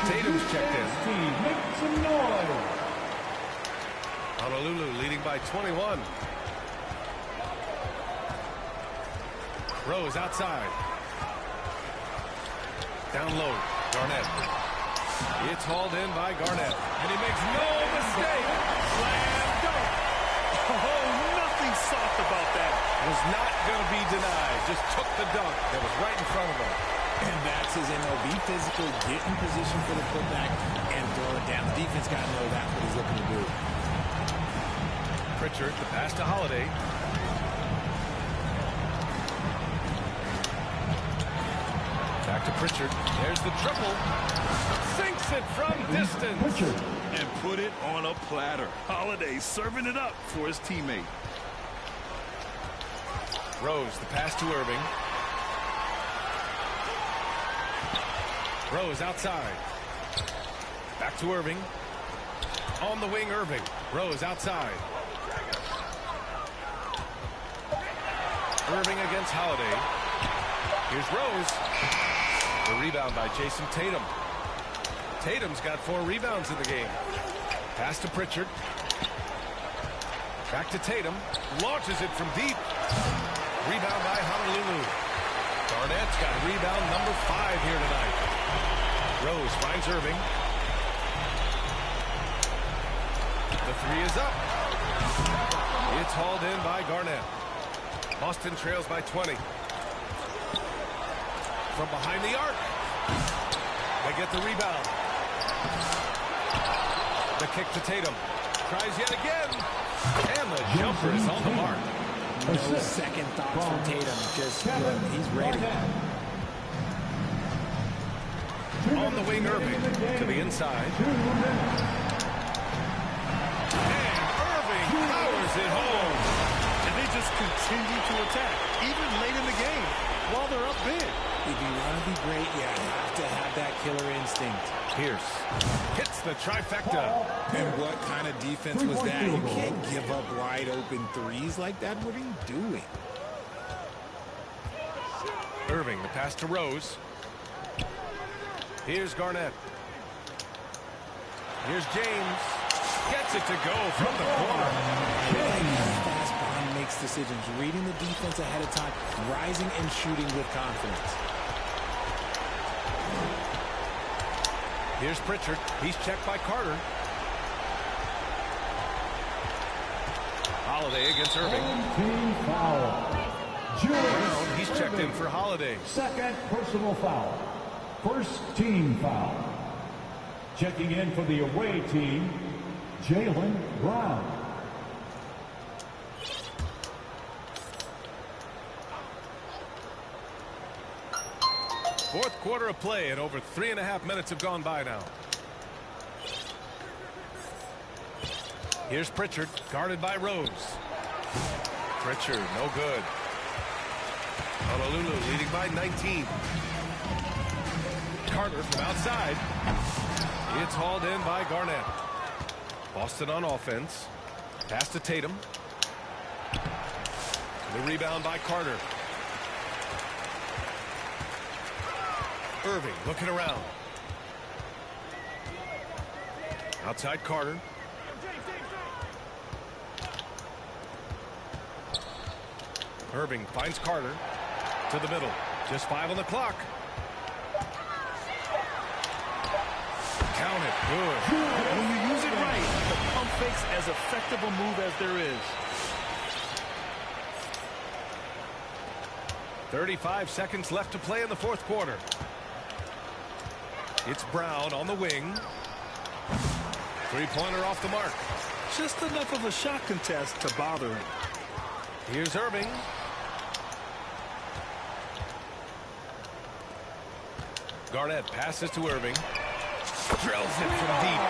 Tatum's checked in. Make some noise. Honolulu leading by 21. Rose outside. Down low. Garnett. It's hauled in by Garnett. And he makes no mistake. Slam dunk. Oh, nothing soft about that. Was not going to be denied. Just took the dunk that was right in front of him. And that's his MO. Be physical, get in position for the putback, and throw it down. The defense got to know that's what he's looking to do. Pritchard, the pass to Holiday. Back to Pritchard. There's the triple. Sinks it from distance. And put it on a platter. Holiday serving it up for his teammate. Rose, the pass to Irving. Rose outside. Back to Irving. On the wing, Irving. Rose outside. Irving against Holiday. Here's Rose. The rebound by Jason Tatum. Tatum's got 4 rebounds in the game. Pass to Pritchard. Back to Tatum. Launches it from deep. Rebound by Honolulu. Garnett's got rebound number 5 here tonight. Rose finds Irving. The 3 is up. It's hauled in by Garnett. Boston trails by 20. From behind the arc. They get the rebound. The kick to Tatum. Tries yet again. And the jumper is on the mark. No second thoughts from Tatum. Just good. He's ready. On the wing, Irving to the inside. And Irving powers it home. And they just continue to attack, even late in the game, while they're up big. If you want to be great, you have to have that killer instinct. Pierce hits the trifecta. And what kind of defense was that? You can't give up wide open threes like that. What are you doing? Irving, the pass to Rose. Here's Garnett. Here's James. Gets it to go from the corner. decisions, reading the defense ahead of time, rising and shooting with confidence. Here's Pritchard. He's checked by Carter. Holiday against Irving. Team foul. Brown, he's checked in for Holiday. Second personal foul. First team foul. Checking in for the away team, Jaylen Brown. Fourth quarter of play, and over 3.5 minutes have gone by now. Here's Pritchard, guarded by Rose. Pritchard, no good. Honolulu leading by 19. Carter from outside. It's hauled in by Garnett. Boston on offense. Pass to Tatum. The rebound by Carter. Irving looking around. Outside Carter. Irving finds Carter to the middle. Just 5 on the clock. Count it. Good. When you use it right, the pump fake's as effective a move as there is. 35 seconds left to play in the fourth quarter. It's Brown on the wing. Three-pointer off the mark. Just enough of a shot contest to bother him. Here's Irving. Garnett passes to Irving. Drills it from deep.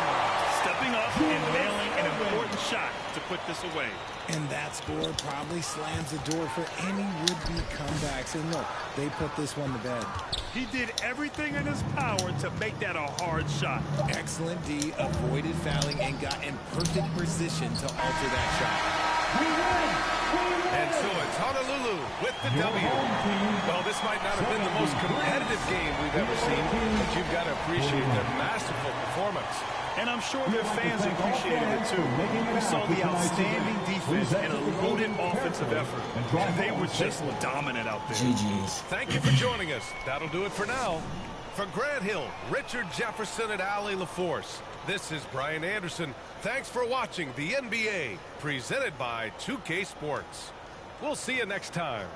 Stepping up and nailing an important shot to put this away. And that score probably slams the door for any would-be comebacks. And look, they put this one to bed. He did everything in his power to make that a hard shot. Excellent D, avoided fouling, and got in perfect position to alter that shot. And so it's Honolulu with the W. Well, this might not have been the most competitive game we've ever seen, but you've got to appreciate their masterful performance. And I'm sure their fans appreciated it too. We saw the outstanding defense and a loaded offensive effort. And they were just dominant out there. GG's. Thank you for joining us. That'll do it for now. For Grant Hill, Richard Jefferson, and Allie LaForce, this is Brian Anderson. Thanks for watching the NBA, presented by 2K Sports. We'll see you next time.